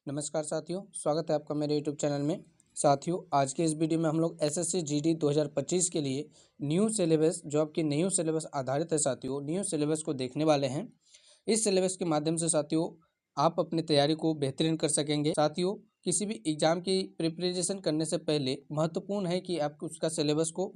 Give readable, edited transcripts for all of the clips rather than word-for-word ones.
नमस्कार साथियों, स्वागत है आपका मेरे यूट्यूब चैनल में। साथियों, आज के इस वीडियो में हम लोग एसएससी जीडी 2025 के लिए न्यू सिलेबस, जो आपके न्यू सिलेबस आधारित है साथियों, न्यू सिलेबस को देखने वाले हैं। इस सिलेबस के माध्यम से साथियों आप अपनी तैयारी को बेहतरीन कर सकेंगे। साथियों, किसी भी एग्जाम की प्रिपरेशन करने से पहले महत्वपूर्ण है कि आप उसका सिलेबस को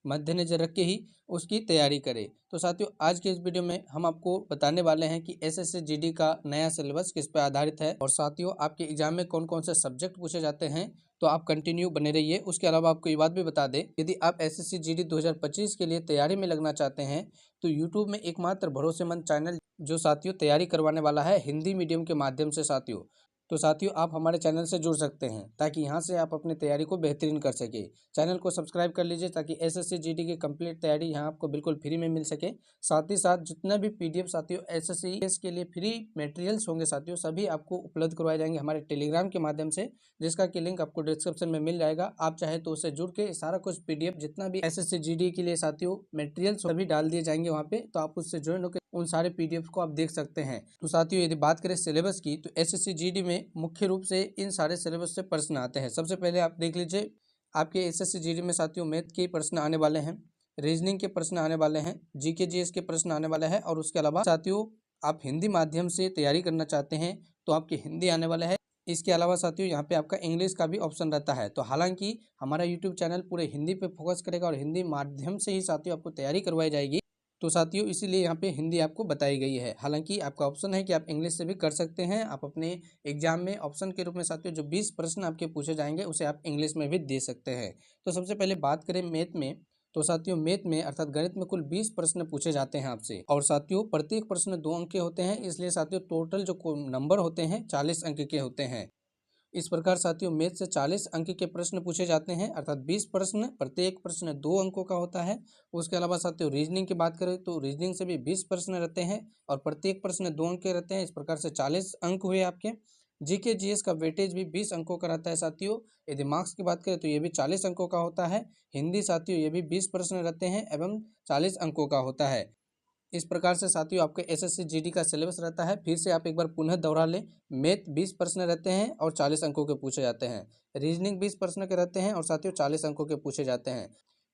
मद्देनजर रख के ही उसकी तैयारी करें। तो साथियों, आज के इस वीडियो में हम आपको बताने वाले हैं कि एसएससी जीडी का नया सिलेबस किस पर आधारित है और साथियों आपके एग्जाम में कौन कौन से सब्जेक्ट पूछे जाते हैं। तो आप कंटिन्यू बने रहिए। उसके अलावा आपको ये बात भी बता दें, यदि आप एसएससी जीडी 2025 के लिए तैयारी में लगना चाहते हैं तो यूट्यूब में एकमात्र भरोसेमंद चैनल जो साथियों तैयारी करवाने वाला है हिंदी मीडियम के माध्यम से साथियों। तो साथियों, आप हमारे चैनल से जुड़ सकते हैं ताकि यहाँ से आप अपनी तैयारी को बेहतरीन कर सके। चैनल को सब्सक्राइब कर लीजिए ताकि एसएससी जीडी की कंप्लीट तैयारी यहाँ आपको बिल्कुल फ्री में मिल सके। साथ ही साथ जितना भी पीडीएफ साथियों एसएससी के लिए फ्री मटेरियल्स होंगे साथियों, सभी आपको उपलब्ध करवाए जाएंगे हमारे टेलीग्राम के माध्यम से, जिसका कि लिंक आपको डिस्क्रिप्शन में मिल जाएगा। आप चाहे तो उससे जुड़ के सारा कुछ पीडीएफ जितना भी एसएससी जीडी के लिए साथियों मटेरियल्स सभी डाल दिए जाएंगे वहाँ पे, तो आप उससे ज्वाइन होकर उन सारे पीडीएफ को आप देख सकते हैं। तो साथियों, यदि बात करें सिलेबस की तो एसएससी जीडी में मुख्य रूप से इन सारे सिलेबस से प्रश्न आते हैं। सबसे पहले आप देख लीजिए, आपके एसएससी जीडी में साथियों मैथ के प्रश्न आने वाले हैं, रीजनिंग के प्रश्न आने वाले हैं, जीके जीएस के प्रश्न आने वाले हैं और उसके अलावा साथियों आप हिंदी माध्यम से तैयारी करना चाहते हैं तो आपके हिंदी आने वाला है। इसके अलावा साथियों यहाँ पे आपका इंग्लिश का भी ऑप्शन रहता है। तो हालांकि हमारा यूट्यूब चैनल पूरे हिंदी पे फोकस करेगा और हिंदी माध्यम से ही साथियों आपको तैयारी करवाई जाएगी। तो साथियों इसीलिए यहाँ पे हिंदी आपको बताई गई है। हालांकि आपका ऑप्शन है कि आप इंग्लिश से भी कर सकते हैं। आप अपने एग्जाम में ऑप्शन के रूप में साथियों जो 20 प्रश्न आपके पूछे जाएंगे उसे आप इंग्लिश में भी दे सकते हैं। तो सबसे पहले बात करें मैथ में, तो साथियों मैथ में अर्थात गणित में कुल 20 प्रश्न पूछे जाते हैं आपसे और साथियों प्रत्येक प्रश्न 2 अंक के होते हैं, इसलिए साथियों टोटल जो नंबर होते हैं 40 अंक के होते हैं। इस प्रकार साथियों मैथ से 40 अंक के प्रश्न पूछे जाते हैं, अर्थात 20 प्रश्न, प्रत्येक प्रश्न 2 अंकों का होता है। उसके अलावा साथियों रीजनिंग की बात करें तो रीजनिंग से भी 20 प्रश्न रहते हैं और प्रत्येक प्रश्न 2 अंक के रहते हैं। इस प्रकार से 40 अंक हुए आपके। जीके जीएस का वेटेज भी 20 अंकों का रहता है साथियों। यदि मार्क्स की बात करें तो ये भी 40 अंकों का होता है। हिंदी साथियों ये भी 20 प्रश्न रहते हैं एवं 40 अंकों का होता है। इस प्रकार से साथियों आपके एसएससी जीडी का सिलेबस रहता है। फिर से आप एक बार पुनः दोहरा लें, मैथ 20 प्रश्न रहते हैं और 40 अंकों के पूछे जाते हैं। रीजनिंग 20 प्रश्न के रहते हैं और साथियों 40 अंकों के पूछे जाते हैं।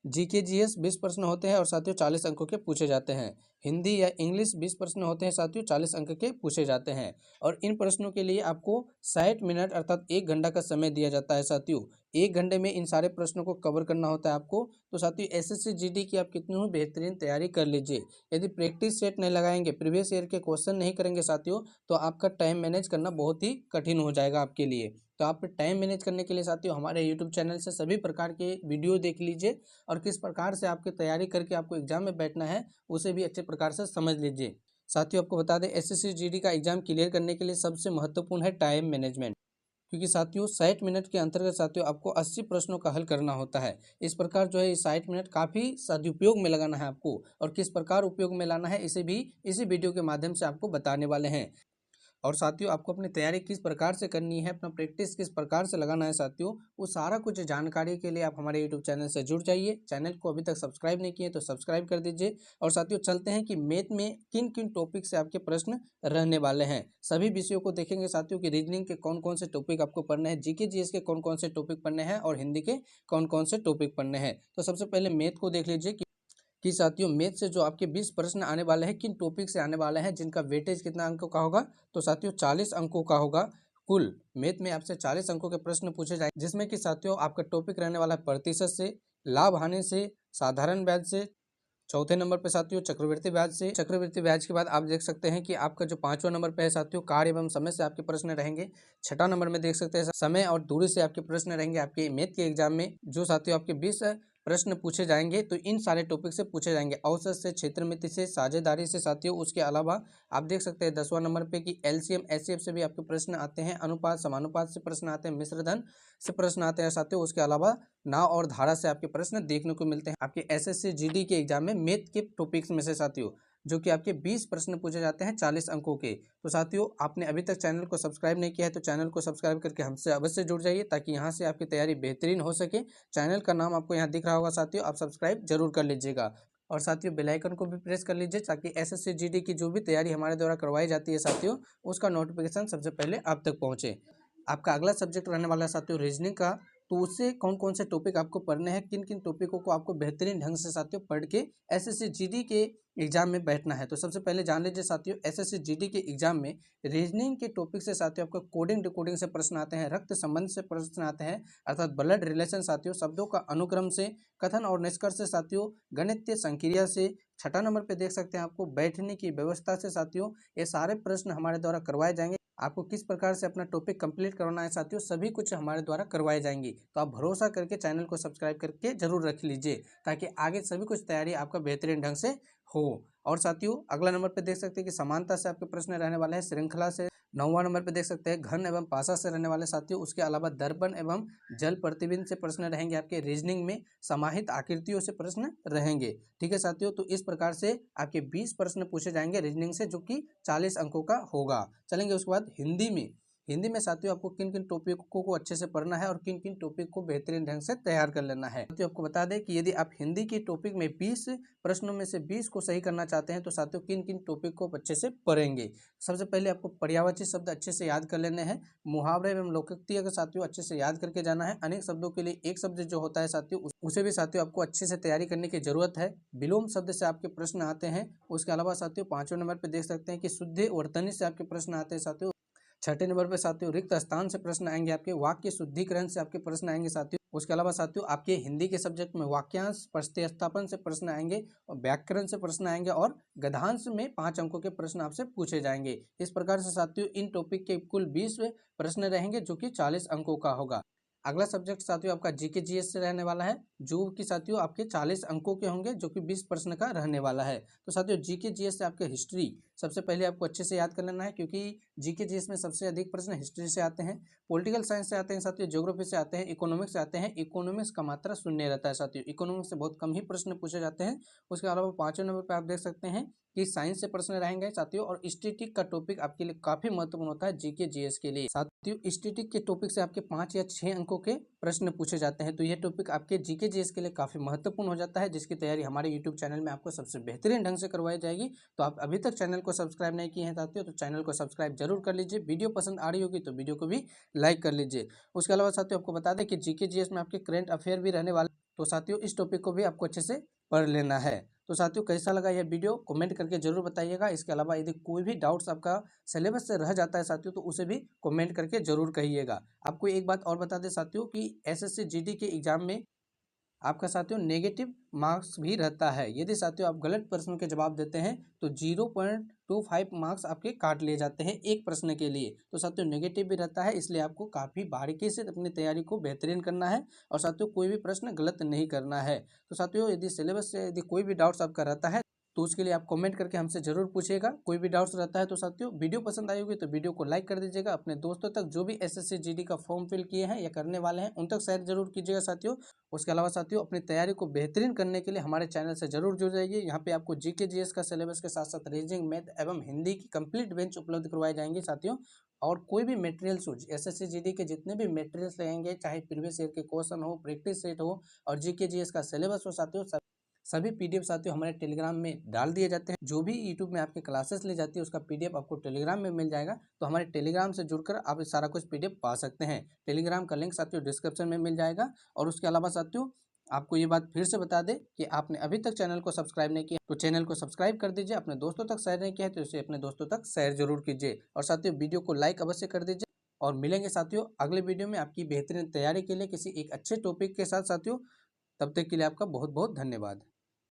जीके जीएस 20 प्रश्न होते हैं और साथियों 40 अंकों के पूछे जाते हैं। हिंदी या इंग्लिश 20 प्रश्न होते हैं साथियों, 40 अंक के पूछे जाते हैं। और इन प्रश्नों के लिए आपको 60 मिनट अर्थात 1 घंटा का समय दिया जाता है साथियों। 1 घंटे में इन सारे प्रश्नों को कवर करना होता है आपको। तो साथियों एसएससी जीडी की आप कितनी ही बेहतरीन तैयारी कर लीजिए, यदि प्रैक्टिस सेट नहीं लगाएंगे, प्रीवियस ईयर के क्वेश्चन नहीं करेंगे साथियों, तो आपका टाइम मैनेज करना बहुत ही कठिन हो जाएगा आपके लिए। तो आप टाइम मैनेज करने के लिए साथियों हमारे यूट्यूब चैनल से सभी प्रकार के वीडियो देख लीजिए और किस प्रकार से आपकी तैयारी करके आपको एग्जाम में बैठना है उसे भी अच्छे प्रकार से समझ लीजिए। साथियों आपको बता दें, एसएससी जीडी का एग्जाम क्लियर करने के लिए सबसे महत्वपूर्ण है टाइम मैनेजमेंट, क्योंकि साथियों 60 मिनट के अंतर्गत साथियों आपको 80 प्रश्नों का हल करना होता है। इस प्रकार जो है 60 मिनट काफ़ी सदुपयोग में लगाना है आपको और किस प्रकार उपयोग में लाना है इसे भी इसी वीडियो के माध्यम से आपको बताने वाले हैं। और साथियों आपको अपनी तैयारी किस प्रकार से करनी है, अपना प्रैक्टिस किस प्रकार से लगाना है साथियों, वो सारा कुछ जानकारी के लिए आप हमारे यूट्यूब चैनल से जुड़ जाइए। चैनल को अभी तक सब्सक्राइब नहीं किए तो सब्सक्राइब कर दीजिए। और साथियों चलते हैं कि मैथ में किन किन टॉपिक से आपके प्रश्न रहने वाले हैं। सभी विषयों को देखेंगे साथियों कि रीजनिंग के कौन कौन से टॉपिक आपको पढ़ने हैं, जीके जीएस के कौन कौन से टॉपिक पढ़ने हैं और हिंदी के कौन कौन से टॉपिक पढ़ने हैं। तो सबसे पहले मैथ को देख लीजिए कि साथियों मैथ से जो आपके 20 प्रश्न आने वाले हैं किन टॉपिक से आने वाले हैं, जिनका वेटेज कितना अंकों का होगा, तो साथियों 40 अंकों का होगा। कुल मैथ में आपसे 40 अंकों के प्रश्न पूछे जाएंगे, जिसमें कि साथियों आपका टॉपिक रहने वाला है प्रतिशत से, लाभ हानि से, साधारण ब्याज से, चौथे नंबर पे साथियों चक्रवृद्धि ब्याज से। चक्रवृद्धि ब्याज के बाद आप देख सकते हैं कि आपका जो 5वां नंबर पे है साथियों कार्य एवं समय से आपके प्रश्न रहेंगे। छठा नंबर में देख सकते हैं समय और दूरी से आपके प्रश्न रहेंगे आपके मैथ के एग्जाम में, जो साथियों आपके 20 प्रश्न पूछे जाएंगे। तो इन सारे टॉपिक से पूछे जाएंगे, औसत से, क्षेत्रमिति से, साझेदारी से साथियों। उसके अलावा आप देख सकते हैं 10वां नंबर पे कि एलसीएम एचसीएफ से भी आपके प्रश्न आते हैं, अनुपात समानुपात से प्रश्न आते हैं, मिश्रधन से प्रश्न आते हैं साथियों। उसके अलावा नाव और धारा से आपके प्रश्न देखने को मिलते हैं आपके एसएससी जीडी के एग्जाम में मैथ के टॉपिक्स में से साथियों, जो कि आपके 20 प्रश्न पूछे जाते हैं 40 अंकों के। तो साथियों आपने अभी तक चैनल को सब्सक्राइब नहीं किया है तो चैनल को सब्सक्राइब करके हमसे अवश्य जुड़ जाइए ताकि यहाँ से आपकी तैयारी बेहतरीन हो सके। चैनल का नाम आपको यहाँ दिख रहा होगा साथियों, आप सब्सक्राइब जरूर कर लीजिएगा। और साथियों बेल आइकन को भी प्रेस कर लीजिए ताकि एसएससी जीडी की जो भी तैयारी हमारे द्वारा करवाई जाती है साथियों, उसका नोटिफिकेशन सबसे पहले आप तक पहुंचे। आपका अगला सब्जेक्ट रहने वाला है साथियों रीजनिंग का। तो उससे कौन कौन से टॉपिक आपको पढ़ने हैं, किन किन टॉपिकों को आपको बेहतरीन ढंग से साथियों पढ़ के एसएससी जीडी के एग्जाम में बैठना है। तो सबसे पहले जान लीजिए साथियों, एसएससी जीडी के एग्जाम में रीजनिंग के टॉपिक से साथियों आपको कोडिंग डिकोडिंग से प्रश्न आते हैं, रक्त संबंध से प्रश्न आते हैं अर्थात ब्लड रिलेशन साथियों, शब्दों का अनुक्रम से, कथन और निष्कर्ष से साथियों, गणितीय संक्रिया से। छठा नंबर पे देख सकते हैं आपको बैठने की व्यवस्था से साथियों। ये सारे प्रश्न हमारे द्वारा करवाए जाएंगे। आपको किस प्रकार से अपना टॉपिक कंप्लीट करवाना है साथियों, सभी कुछ हमारे द्वारा करवाए जाएंगी। तो आप भरोसा करके चैनल को सब्सक्राइब करके जरूर रख लीजिए ताकि आगे सभी कुछ तैयारी आपका बेहतरीन ढंग से हो। और साथियों अगला नंबर पे देख सकते हैं कि समानता से आपके प्रश्न रहने वाले हैं, श्रृंखला से। 9वां नंबर पे देख सकते हैं घन एवं पासा से रहने वाले साथियों। उसके अलावा दर्पण एवं जल प्रतिबिंब से प्रश्न रहेंगे आपके रीजनिंग में। समाहित आकृतियों से प्रश्न रहेंगे। ठीक है साथियों, तो इस प्रकार से आपके 20 प्रश्न पूछे जाएंगे रीजनिंग से, जो कि 40 अंकों का होगा। चलेंगे उसके बाद हिंदी में साथियों आपको किन किन टॉपिकों को अच्छे से पढ़ना है और किन किन टॉपिक को बेहतरीन ढंग से तैयार कर लेना है। साथियों आपको बता दें कि यदि आप हिंदी के टॉपिक में 20 प्रश्नों में से 20 को सही करना चाहते हैं तो साथियों किन किन टॉपिक को अच्छे से पढ़ेंगे। सबसे पहले आपको पर्यायवाची शब्द अच्छे से याद कर लेने हैं। मुहावरे एवं लोकोक्ति अगर साथियों अच्छे से याद करके जाना है। अनेक शब्दों के लिए एक शब्द जो होता है साथियों, उसे भी साथियों आपको अच्छे से तैयारी करने की जरूरत है। विलोम शब्द से आपके प्रश्न आते हैं। उसके अलावा साथियों 5वें नंबर पर देख सकते हैं कि शुद्ध वर्तनी से आपके प्रश्न आते हैं साथियों। 6ठे नंबर पे साथियों रिक्त स्थान से प्रश्न आएंगे आपके। वाक्य शुद्धिकरण से आपके प्रश्न आएंगे साथियों। उसके अलावा साथियों आपके हिंदी के सब्जेक्ट में वाक्यांश प्रतिस्थापन से प्रश्न आएंगे और व्याकरण से प्रश्न आएंगे और गद्यांश में 5 अंकों के प्रश्न आपसे पूछे जाएंगे। इस प्रकार से साथियों इन टॉपिक के कुल 20 प्रश्न रहेंगे जो कि 40 अंकों का होगा। अगला सब्जेक्ट साथियों आपका जीके जीएस से रहने वाला है, जो कि साथियों आपके 40 अंकों के होंगे, जो कि 20 प्रश्न का रहने वाला है। तो साथियों जीके जीएस से आपके हिस्ट्री सबसे पहले आपको अच्छे से याद कर लेना है, क्योंकि जीके जीएस में सबसे अधिक प्रश्न हिस्ट्री से आते हैं, पॉलिटिकल साइंस से आते हैं साथियों, ज्योग्राफी से आते हैं, इकोनॉमिक्स से आते हैं। इकोनॉमिक्स का मात्रा शून्य रहता है साथियों, इकोनॉमिक्स से बहुत कम ही प्रश्न पूछे जाते हैं। उसके अलावा 5वें नंबर पर आप देख सकते हैं कि साइंस से प्रश्न रहेंगे साथियों। और स्टैटिक का टॉपिक आपके लिए काफी महत्वपूर्ण होता है जीके जीएस के लिए साथियों। स्टैटिक के टॉपिक से आपके 5 या 6 अंकों के प्रश्न पूछे जाते हैं। तो यह टॉपिक आपके जीके जीएस के लिए काफी महत्वपूर्ण हो जाता है, जिसकी तैयारी हमारे यूट्यूब चैनल में आपको सबसे बेहतरीन ढंग से करवाई जाएगी। तो आप अभी तक चैनल को सब्सक्राइब नहीं किए हैं साथियों, तो चैनल को सब्सक्राइब जरूर कर लीजिए। वीडियो पसंद आ रही होगी तो वीडियो को भी लाइक कर लीजिए। उसके अलावा साथियों आपको बता दें कि जीके जीएस में आपके करंट अफेयर भी रहने वाले, तो साथियों इस टॉपिक को भी आपको अच्छे से पढ़ लेना है। तो साथियों कैसा लगा यह वीडियो कमेंट करके जरूर बताइएगा। इसके अलावा यदि कोई भी डाउट्स आपका सिलेबस से रह जाता है साथियों, तो उसे भी कमेंट करके जरूर कहिएगा। आपको एक बात और बता दें साथियों कि एसएससी जीडी के एग्जाम में आपका साथियों नेगेटिव मार्क्स भी रहता है। यदि साथियों आप गलत प्रश्न के जवाब देते हैं तो 0.25 मार्क्स आपके काट लिए जाते हैं एक प्रश्न के लिए। तो साथियों नेगेटिव भी रहता है, इसलिए आपको काफ़ी बारीकी से अपनी तैयारी को बेहतरीन करना है और साथियों कोई भी प्रश्न गलत नहीं करना है। तो साथियों यदि सिलेबस से यदि कोई भी डाउट्स आपका रहता है तो उसके लिए आप कमेंट करके हमसे जरूर पूछिएगा। कोई भी डाउट्स रहता है तो साथियों वीडियो पसंद आई होगी तो वीडियो को लाइक कर दीजिएगा। अपने दोस्तों तक जो भी एसएससी जीडी का फॉर्म फिल किए हैं या करने वाले हैं उन तक शेयर जरूर कीजिएगा साथियों। उसके अलावा साथियों अपनी तैयारी को बेहतरीन करने के लिए हमारे चैनल से जरूर जुड़ जाइए। यहाँ पे आपको जीके जीएस का सिलेबस के साथ साथ रीजनिंग, मैथ एवं हिंदी की कंप्लीट बेंच उपलब्ध करवाए जाएंगे साथियों। और कोई भी मटेरियल्स हो, एसएससी जीडी के जितने भी मटेरियल्स रहेंगे, चाहे प्रीवियस ईयर के क्वेश्चन हो, प्रैक्टिस सेट हो और जीके जीएस का सिलेबस हो साथियों, सभी पीडीएफ साथियों हमारे टेलीग्राम में डाल दिए जाते हैं। जो भी यूट्यूब में आपके क्लासेस ली जाती है उसका पीडीएफ आपको टेलीग्राम में मिल जाएगा। तो हमारे टेलीग्राम से जुड़कर आप सारा कुछ पीडीएफ पा सकते हैं। टेलीग्राम का लिंक साथियों डिस्क्रिप्शन में मिल जाएगा। और उसके अलावा साथियों आपको ये बात फिर से बता दें कि आपने अभी तक चैनल को सब्सक्राइब नहीं किया तो चैनल को सब्सक्राइब कर दीजिए। अपने दोस्तों तक शेयर नहीं किया है तो इसे अपने दोस्तों तक शेयर जरूर कीजिए। और साथियों वीडियो को लाइक अवश्य कर दीजिए। और मिलेंगे साथियों अगले वीडियो में आपकी बेहतरीन तैयारी के लिए किसी एक अच्छे टॉपिक के साथ साथियों। तब तक के लिए आपका बहुत बहुत धन्यवाद।